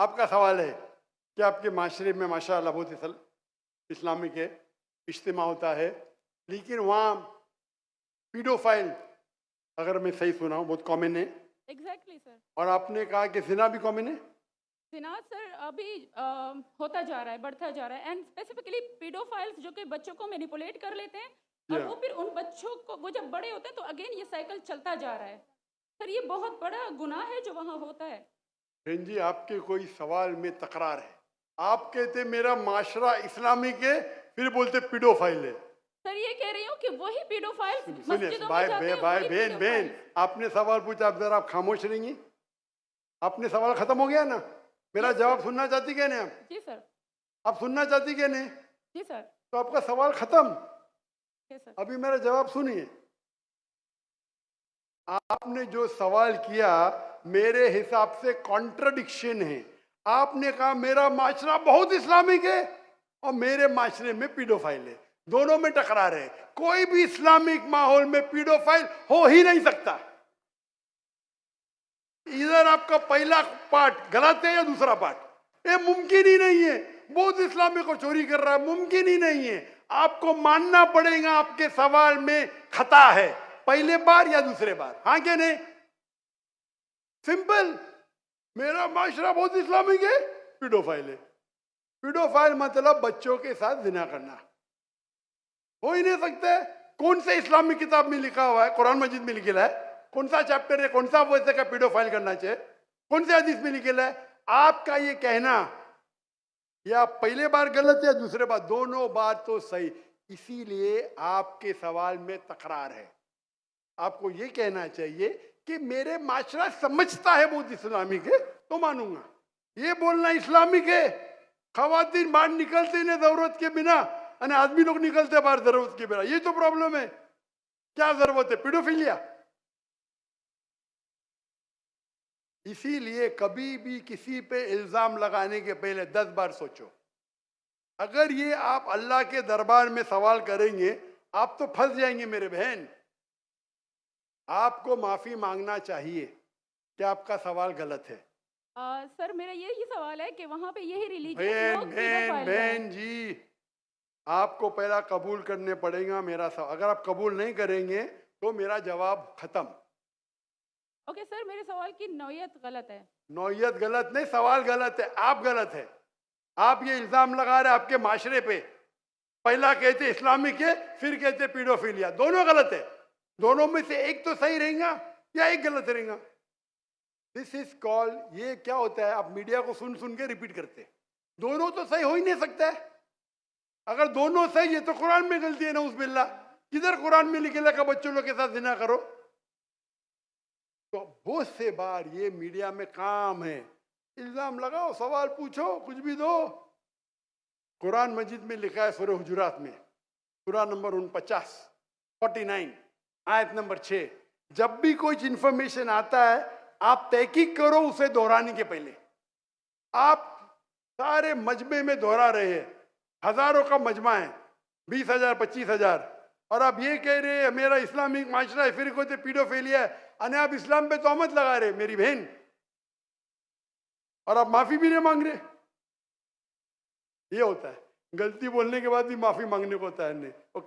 आपका सवाल है कि आपके माशरे में माशाअल्लाह बहुत इस्लामिक है, इज्तिमा होता है, लेकिन वहाँ पीडोफाइल, अगर मैं सही सुना हूँ, बहुत कॉमन है। Exactly sir. और आपने कहा कि जिना भी कॉमन है। जिना सर अभी होता जा रहा है, बढ़ता जा रहा है, एंड स्पेसिफिकली पीडोफाइल्स जो कि बच्चों को मैनिपुलेट कर लेते हैं और वो फिर उन बच्चों को, वो जब बड़े होते हैं तो अगेन ये साइकिल चलता जा रहा है। सर ये बहुत बड़ा गुनाह है जो वहाँ होता है। बहन जी, आपके कोई सवाल में तकरार है। आप कहते मेरा माशरा इस्लामिक है, फिर बोलते पीडोफाइल है। सर ये कह रही हूँ कि वही पीडोफाइल्स सुनिए मस्जिदों में भाई जाते हैं, भाई वही बहन pedophiles। आपने सवाल पूछा, अब जरा आप खामोश रहेंगी। आपने सवाल खत्म हो गया ना? मेरा Yes, जवाब sir। सुनना चाहती क्या नहीं? जी सर। आप सुनना चाहती क्या नहीं? जी सर। तो आपका सवाल खत्म। Yes sir. अभी मेरा जवाब सुनिए। आपने जो सवाल किया मेरे हिसाब से कॉन्ट्रडिक्शन है। आपने कहा मेरा माशरा बहुत इस्लामिक है और मेरे माशरे में पीडोफाइल है, दोनों में टकरार है। कोई भी इस्लामिक माहौल में पीडोफाइल हो ही नहीं सकता। इधर आपका पहला पार्ट गलत है या दूसरा पार्ट, ये मुमकिन ही नहीं है। बहुत इस्लामिक को चोरी कर रहा है, मुमकिन ही नहीं है। आपको मानना पड़ेगा आपके सवाल में खता है, पहले बार या दूसरे बार, हाँ क्या नहीं? सिंपल। मेरा माशरा बहुत इस्लामिक है, पीडोफाइल है। पीडोफाइल मतलब बच्चों के साथ जिना करना, हो ही नहीं सकता है। कौन से इस्लामिक किताब में लिखा हुआ है? कुरान मजीद में लिखा है। कौन सा चैप्टर है, कौन सा वैसे का पीडोफाइल करना चाहिए? कौन से हदीस में लिखा है? आपका ये कहना या पहले बार गलत या दूसरे बार, दोनों बात तो सही। इसीलिए आपके सवाल में तकरार है। आपको ये कहना चाहिए कि मेरे माशरा समझता है बहुत इस्लामिक है तो मानूंगा। ये बोलना इस्लामिक है, खवातीन बाहर निकलते नहीं जरूरत के बिना, और आदमी लोग निकलते बाहर जरूरत के बिना, ये तो प्रॉब्लम है। क्या जरूरत है? पीडोफिलिया। इसीलिए कभी भी किसी पे इल्जाम लगाने के पहले 10 बार सोचो। अगर ये आप अल्लाह के दरबार में सवाल करेंगे, आप तो फंस जाएंगे मेरे बहन। आपको माफी मांगना चाहिए कि आपका सवाल गलत है। सर मेरा यही सवाल है कि वहाँ पे यही रिलीजियस बहन लोग बहन pedophile बहन हैं। जी, आपको पहला कबूल करने पड़ेगा मेरा सवाल। अगर आप कबूल नहीं करेंगे तो मेरा जवाब खत्म। ओके सर, मेरे सवाल की नौयत गलत है। नौयत गलत नहीं, सवाल गलत है, आप गलत है। आप ये इल्जाम लगा रहे आपके माशरे पे। पहला कहते इस्लामिक है, फिर कहते पीडोफिलिया, दोनों गलत है। दोनों में से एक तो सही रहेगा या एक गलत रहेगा। दिस इज कॉल, ये क्या होता है, आप मीडिया को सुन सुन के रिपीट करते। दोनों तो सही हो ही नहीं सकता है। अगर दोनों सही है तो कुरान में गलती है ना, उस बिल्ला। किधर कुरान में लिखेला का बच्चों लोग के साथ जिना करो? तो बहुत से बार ये मीडिया में काम है, इल्जाम लगाओ, सवाल पूछो, कुछ भी दो। कुरान मजीद में लिखा है सूरह हुजुरात में, सूरह नंबर 49 आयत नंबर 6, जब भी कोई इंफॉर्मेशन आता है आप तहकीक करो उसे दोहराने के पहले। आप सारे मजमे में दोहरा रहे हैं, हजारों का मजमा है, 20,000 25,000, और आप ये कह रहे हैं मेरा इस्लामिक माशरा है, फिर कोई पीडोफिलिया है, अने आप इस्लाम पे तोहमत लगा रहे मेरी बहन, और आप माफी भी नहीं मांग रहे। ये होता है, गलती बोलने के बाद भी माफी मांगने को होता है नहीं। वो